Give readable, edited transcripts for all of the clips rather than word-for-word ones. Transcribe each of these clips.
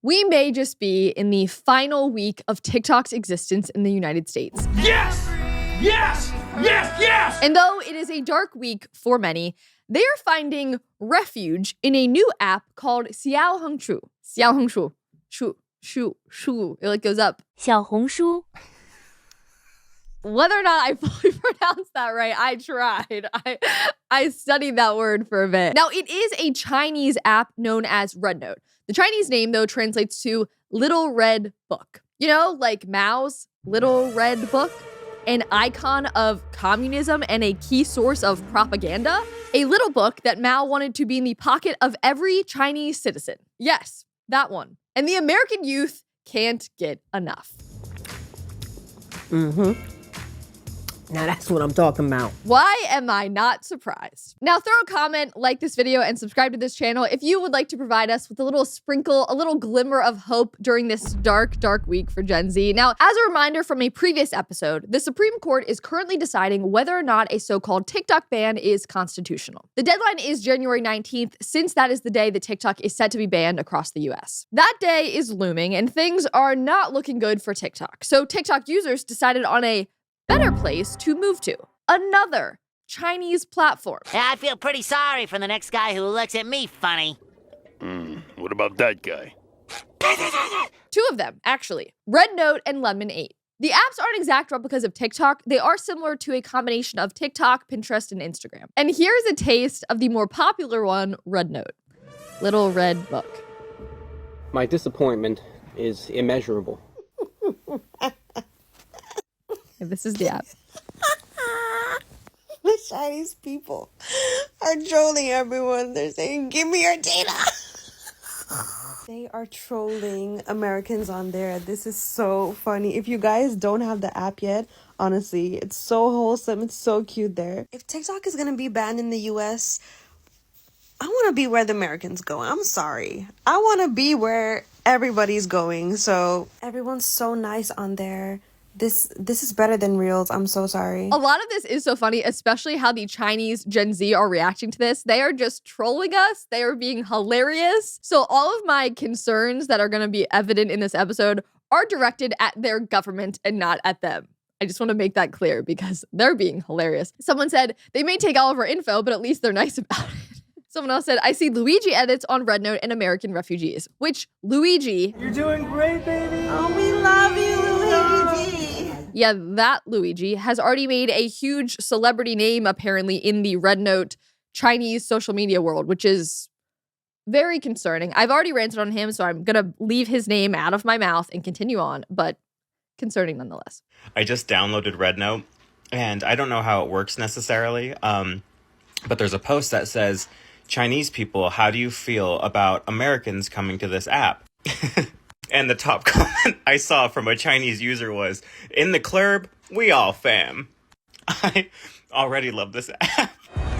We may just be in the final week of TikTok's existence in the United States. Yes! Yes! Yes! Yes! And though it is a dark week for many, they are finding refuge in a new app called Xiaohongshu. Xiaohongshu. Shu. It like goes up. 小红书. Whether or not I fully pronounced that right, I tried. I studied that word for a bit. Now, it is a Chinese app known as Rednote. The Chinese name, though, translates to Little Red Book. You know, like Mao's Little Red Book, an icon of communism and a key source of propaganda. A little book that Mao wanted to be in the pocket of every Chinese citizen. Yes, that one. And the American youth can't get enough. Now that's what I'm talking about. Why am I not surprised? Now throw a comment, like this video, and subscribe to this channel if you would like to provide us with a little sprinkle, a little glimmer of hope during this dark, dark week for Gen Z. Now, as a reminder from a previous episode, the Supreme Court is currently deciding whether or not a so-called TikTok ban is constitutional. The deadline is January 19th, since that is the day that TikTok is set to be banned across the US. That day is looming, and things are not looking good for TikTok. So TikTok users decided on a better place to move to. Another Chinese platform. Yeah, I feel pretty sorry for the next guy who looks at me funny. What about that guy? Two of them, actually. Rednote and Lemon 8. The apps aren't exact replicas of TikTok. They are similar to a combination of TikTok, Pinterest, and Instagram. And here's a taste of the more popular one, Rednote. Little Red Book. My disappointment is immeasurable. This is the app. The Chinese people are trolling everyone. They're saying, give me your data. They are trolling Americans on there. This is so funny. If you guys don't have the app yet, honestly, it's so wholesome. It's so cute there. If TikTok is going to be banned in the US, I want to be where the Americans go. I'm sorry. I want to be where everybody's going. So everyone's so nice on there. This is better than Reels. I'm so sorry. A lot of this is so funny, especially how the Chinese Gen Z are reacting to this. They are just trolling us. They are being hilarious. So all of my concerns that are going to be evident in this episode are directed at their government and not at them. I just want to make that clear because they're being hilarious. Someone said, they may take all of our info, but at least they're nice about it. Someone else said, I see Luigi edits on Rednote and American refugees, which Luigi... You're doing great, baby! Oh, we love you, Luigi! Yeah, that Luigi has already made a huge celebrity name, apparently, in the Rednote Chinese social media world, which is very concerning. I've already ranted on him, so I'm going to leave his name out of my mouth and continue on, but concerning nonetheless. I just downloaded Rednote, and I don't know how it works necessarily, but there's a post that says, Chinese people, how do you feel about Americans coming to this app? And the top comment I saw from a Chinese user was, in the club, we all fam. I already love this app.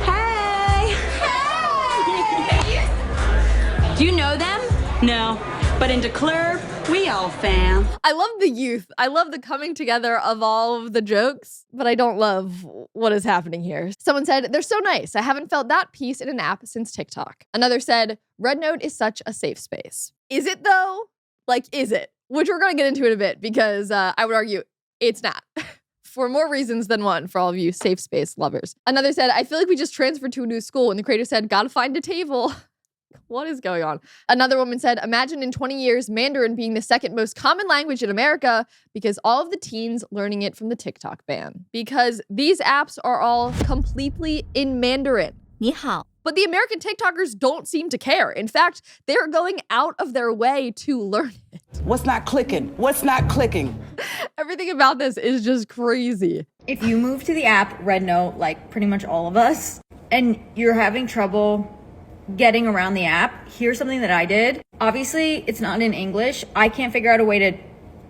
Hey! Hey! Do you know them? No. But in the club, we all fam. I love the youth. I love the coming together of all of the jokes, but I don't love what is happening here. Someone said, they're so nice. I haven't felt that peace in an app since TikTok. Another said, Rednote is such a safe space. Is it though? Like, is it? Which we're going to get into in a bit because I would argue it's not. For more reasons than one for all of you safe space lovers. Another said, I feel like we just transferred to a new school. And the creator said, gotta find a table. What is going on? Another woman said, imagine in 20 years, Mandarin being the second most common language in America because all of the teens learning it from the TikTok ban. Because these apps are all completely in Mandarin. 你好. But the American TikTokers don't seem to care. In fact, they're going out of their way to learn it. What's not clicking? What's not clicking? Everything about this is just crazy. If you move to the app Rednote, like pretty much all of us, and you're having trouble getting around the app, here's something that I did. Obviously, it's not in English. I can't figure out a way to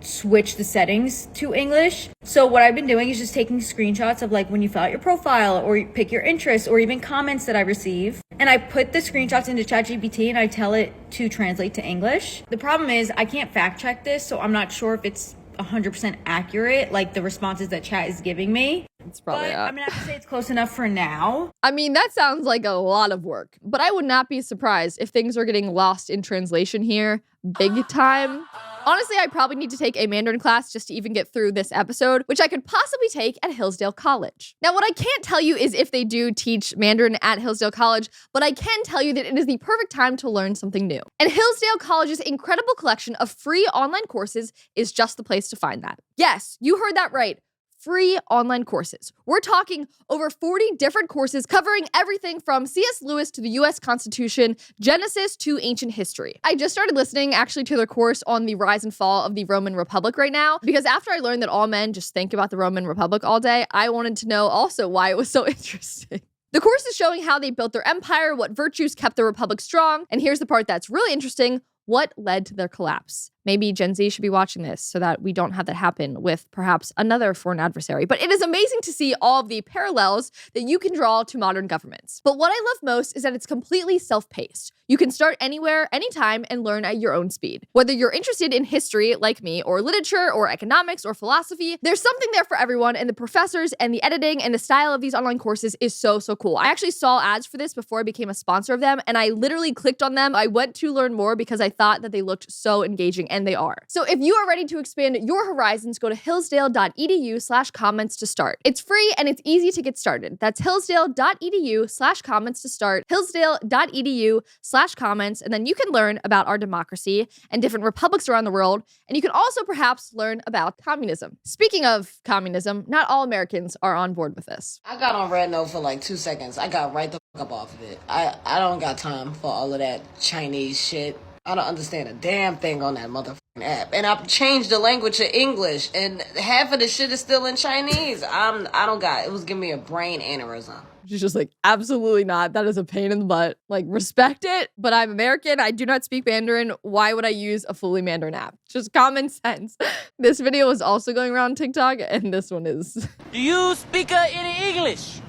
switch the settings to English. So what I've been doing is just taking screenshots of like when you fill out your profile or you pick your interests or even comments that I receive. And I put the screenshots into ChatGPT and I tell it to translate to English. The problem is I can't fact check this, so I'm not sure if it's 100% accurate, like the responses that chat is giving me. It's probably But I'm gonna have to say it's close enough for now. I mean, that sounds like a lot of work, but I would not be surprised if things are getting lost in translation here big time. Honestly, I probably need to take a Mandarin class just to even get through this episode, which I could possibly take at Hillsdale College. Now, what I can't tell you is if they do teach Mandarin at Hillsdale College, but I can tell you that it is the perfect time to learn something new. And Hillsdale College's incredible collection of free online courses is just the place to find that. Yes, you heard that right. Free online courses. We're talking over 40 different courses covering everything from C.S. Lewis to the U.S. Constitution, Genesis to ancient history. I just started listening actually to their course on the rise and fall of the Roman Republic right now, because after I learned that all men just think about the Roman Republic all day, I wanted to know also why it was so interesting. The course is showing how they built their empire, what virtues kept the Republic strong, and here's the part that's really interesting: what led to their collapse. Maybe Gen Z should be watching this so that we don't have that happen with perhaps another foreign adversary. But it is amazing to see all of the parallels that you can draw to modern governments. But what I love most is that it's completely self-paced. You can start anywhere, anytime, and learn at your own speed. Whether you're interested in history, like me, or literature, or economics, or philosophy, there's something there for everyone, and the professors, and the editing, and the style of these online courses is so, so cool. I actually saw ads for this before I became a sponsor of them, and I literally clicked on them. I went to learn more because I thought that they looked so engaging, and they are. So if you are ready to expand your horizons, go to hillsdale.edu/comments to start. It's free and it's easy to get started. That's hillsdale.edu/comments to start, hillsdale.edu/comments, and then you can learn about our democracy and different republics around the world, and you can also perhaps learn about communism. Speaking of communism, not all Americans are on board with this. I got on rednote for like 2 seconds. I got right the fuck up off of it. I don't got time for all of that Chinese shit. I don't understand a damn thing on that motherfucking app. And I've changed the language to English, and half of the shit is still in Chinese. I don't got it. Was giving me a brain aneurysm. She's just like, absolutely not. That is a pain in the butt. Like, respect it, but I'm American. I do not speak Mandarin. Why would I use a fully Mandarin app? Just common sense. This video is also going around TikTok, and this one is. Do you speak any English?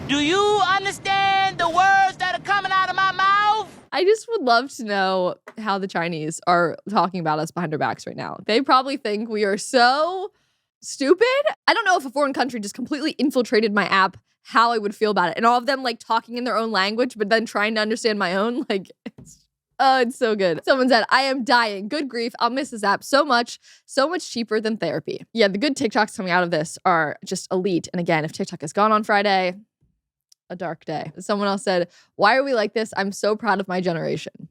Do you understand the words that are coming out of my mouth? I just would love to know how the Chinese are talking about us behind our backs right now. They probably think we are so stupid. I don't know if a foreign country just completely infiltrated my app, how I would feel about it. And all of them like talking in their own language, but then trying to understand my own. Like, it's so good. Someone said, I am dying. Good grief. I'll miss this app so much cheaper than therapy. Yeah, the good TikToks coming out of this are just elite. And again, if TikTok is gone on Friday, a dark day. Someone else said, why are we like this? I'm so proud of my generation.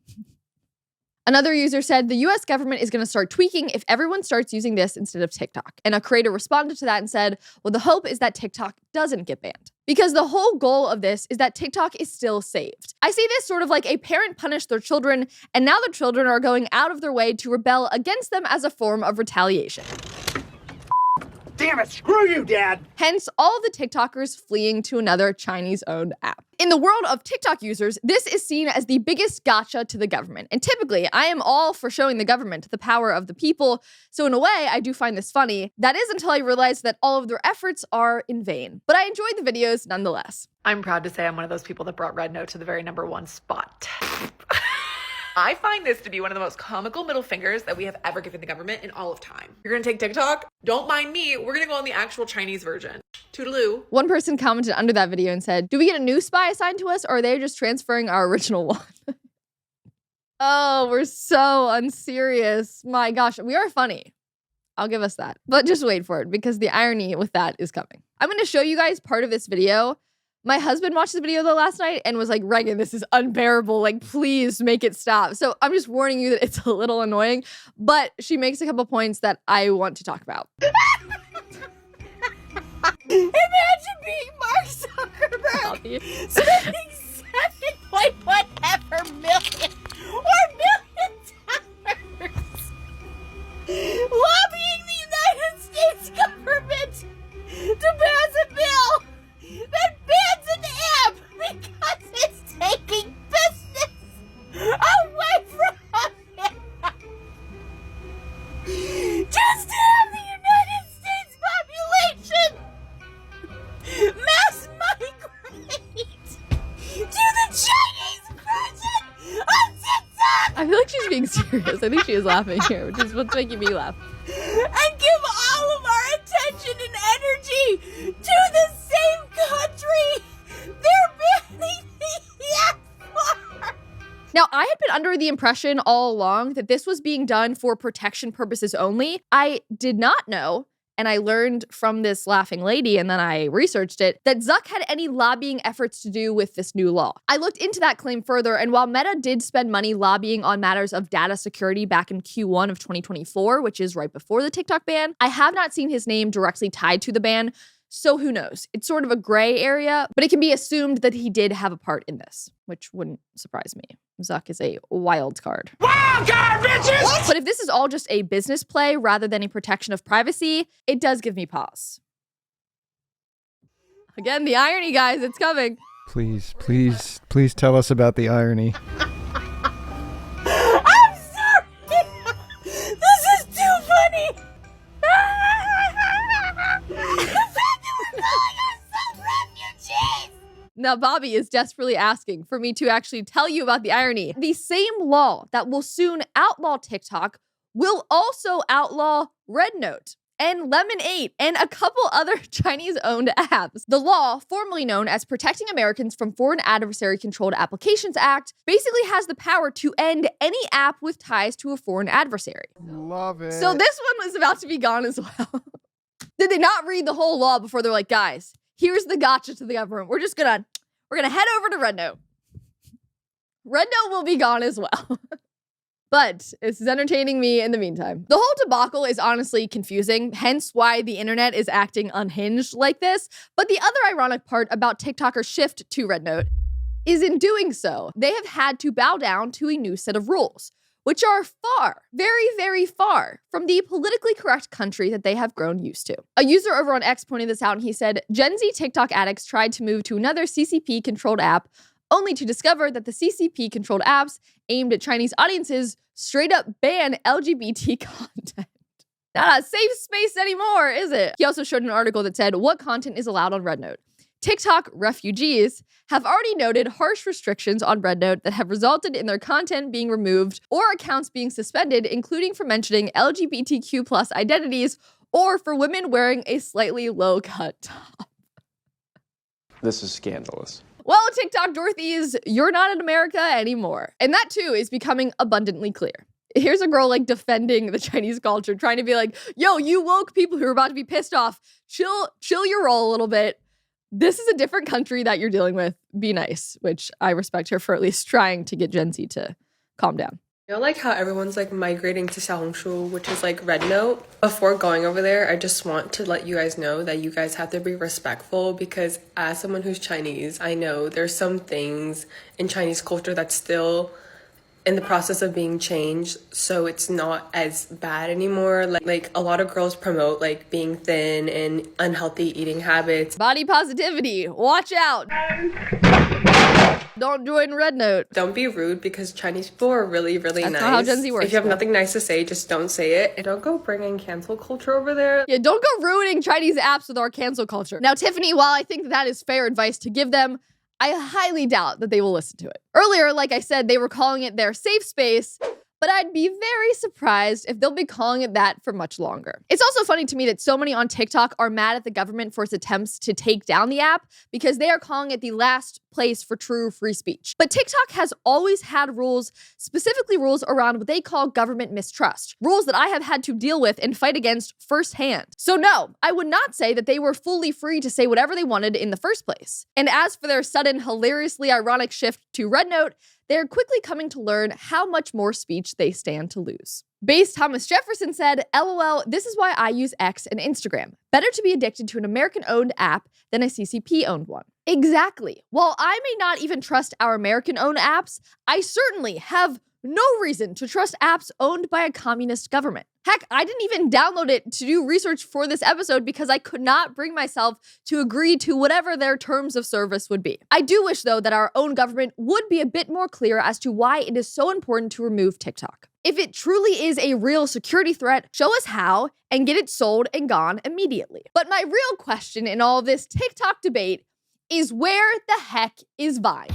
Another user said, the US government is going to start tweaking if everyone starts using this instead of TikTok. And a creator responded to that and said, well, the hope is that TikTok doesn't get banned. Because the whole goal of this is that TikTok is still saved. I see this sort of like a parent punished their children, and now the children are going out of their way to rebel against them as a form of retaliation. Damn it, screw you, Dad! Hence, all of the TikTokers fleeing to another Chinese-owned app. In the world of TikTok users, this is seen as the biggest gotcha to the government. And typically, I am all for showing the government the power of the people. So in a way, I do find this funny. That is until I realized that all of their efforts are in vain. But I enjoyed the videos nonetheless. I'm proud to say I'm one of those people that brought rednote to the very #1 spot. I find this to be one of the most comical middle fingers that we have ever given the government in all of time. You're gonna take TikTok? Don't mind me. We're gonna go on the actual Chinese version. Toodaloo. One person commented under that video and said, do we get a new spy assigned to us, or are they just transferring our original one? Oh, we're so unserious. My gosh, we are funny. I'll give us that. But just wait for it, because the irony with that is coming. I'm gonna show you guys part of this video. My husband watched the video though last night and was like, Reagan, this is unbearable. Like, please make it stop. So I'm just warning you that it's a little annoying, but she makes a couple points that I want to talk about. Imagine being Mark Zuckerberg spending $7.whatever million lobbying the United States government to pass a bill that bans an app because it's taking business away from it. Just to have the United States population mass migrate to the Chinese version I feel like she's being serious. I think she is laughing here, which is what's making me laugh. And give all of our attention and energy to the same country they're banning the app for. Now, I had been under the impression all along that this was being done for protection purposes only. I did not know, and I learned from this laughing lady, and then I researched it, that Zuck had any lobbying efforts to do with this new law. I looked into that claim further, and while Meta did spend money lobbying on matters of data security back in Q1 of 2024, which is right before the TikTok ban, I have not seen his name directly tied to the ban, so who knows? It's sort of a gray area, but it can be assumed that he did have a part in this, which wouldn't surprise me. Zuck is a wild card. Wild card, bitches! What? But if this is all just a business play rather than a protection of privacy, it does give me pause. Again, the irony, guys, it's coming. Please, please, please tell us about the irony. I'm sorry. This is too funny. Now, Bobby is desperately asking for me to actually tell you about the irony. The same law that will soon outlaw TikTok will also outlaw rednote and Lemon8 and a couple other Chinese-owned apps. The law, formerly known as Protecting Americans from Foreign Adversary-Controlled Applications Act, basically has the power to end any app with ties to a foreign adversary. Love it. So this one was about to be gone as well. Did they not read the whole law before they're like, guys, here's the gotcha to the government. We're gonna head over to rednote. Rednote will be gone as well. But this is entertaining me in the meantime. The whole debacle is honestly confusing, hence why the internet is acting unhinged like this. But the other ironic part about TikTokers' shift to rednote is in doing so, they have had to bow down to a new set of rules, which are far, very, very far from the politically correct country that they have grown used to. A user over on X pointed this out and he said, Gen Z TikTok addicts tried to move to another CCP-controlled app only to discover that the CCP-controlled apps aimed at Chinese audiences straight up ban LGBT content. Not a safe space anymore, is it? He also showed an article that said what content is allowed on rednote. TikTok refugees have already noted harsh restrictions on rednote that have resulted in their content being removed or accounts being suspended, including for mentioning LGBTQ+ identities or for women wearing a slightly low-cut top. This is scandalous. Well, TikTok Dorothies, you're not in America anymore. And that too is becoming abundantly clear. Here's a girl like defending the Chinese culture, trying to be like, yo, you woke people who are about to be pissed off. Chill your roll a little bit. This is a different country that you're dealing with. Be nice, which I respect her for at least trying to get Gen Z to calm down. You know, like how everyone's like migrating to Xiaohongshu, which is like rednote. Before going over there, I just want to let you guys know that you guys have to be respectful, because as someone who's Chinese, I know there's some things in Chinese culture that's still in the process of being changed, so it's not as bad anymore. Like a lot of girls promote like being thin and unhealthy eating habits. Body positivity, watch out. Don't join rednote. Don't be rude, because Chinese people are really, really nice. That's not how Gen Z works. If you have nothing nice to say, just don't say it. And don't go bringing cancel culture over there. Yeah, don't go ruining Chinese apps with our cancel culture. Now, Tiffany, while I think that is fair advice to give them, I highly doubt that they will listen to it. Earlier, like I said, they were calling it their safe space, but I'd be very surprised if they'll be calling it that for much longer. It's also funny to me that so many on TikTok are mad at the government for its attempts to take down the app because they are calling it the last place for true free speech. But TikTok has always had rules, specifically rules around what they call government mistrust, rules that I have had to deal with and fight against firsthand. So no, I would not say that they were fully free to say whatever they wanted in the first place. And as for their sudden, hilariously ironic shift to rednote, they're quickly coming to learn how much more speech they stand to lose. Base Thomas Jefferson said, LOL, this is why I use X and Instagram. Better to be addicted to an American-owned app than a CCP-owned one. Exactly. While I may not even trust our American-owned apps, I certainly have no reason to trust apps owned by a communist government. Heck, I didn't even download it to do research for this episode because I could not bring myself to agree to whatever their terms of service would be. I do wish, though, that our own government would be a bit more clear as to why it is so important to remove TikTok. If it truly is a real security threat, show us how and get it sold and gone immediately. But my real question in all of this TikTok debate is, where the heck is Vine?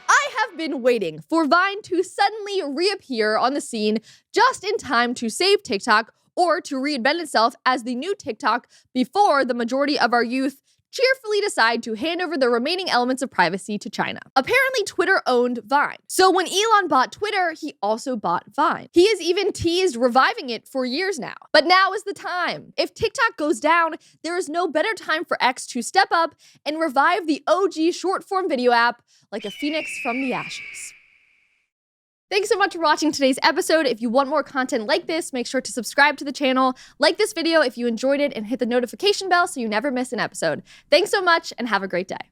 I have been waiting for Vine to suddenly reappear on the scene just in time to save TikTok or to reinvent itself as the new TikTok before the majority of our youth cheerfully decide to hand over the remaining elements of privacy to China. Apparently, Twitter owned Vine. So when Elon bought Twitter, he also bought Vine. He has even teased reviving it for years now. But now is the time. If TikTok goes down, there is no better time for X to step up and revive the OG short-form video app like a phoenix from the ashes. Thanks so much for watching today's episode. If you want more content like this, make sure to subscribe to the channel, like this video if you enjoyed it, and hit the notification bell so you never miss an episode. Thanks so much and have a great day.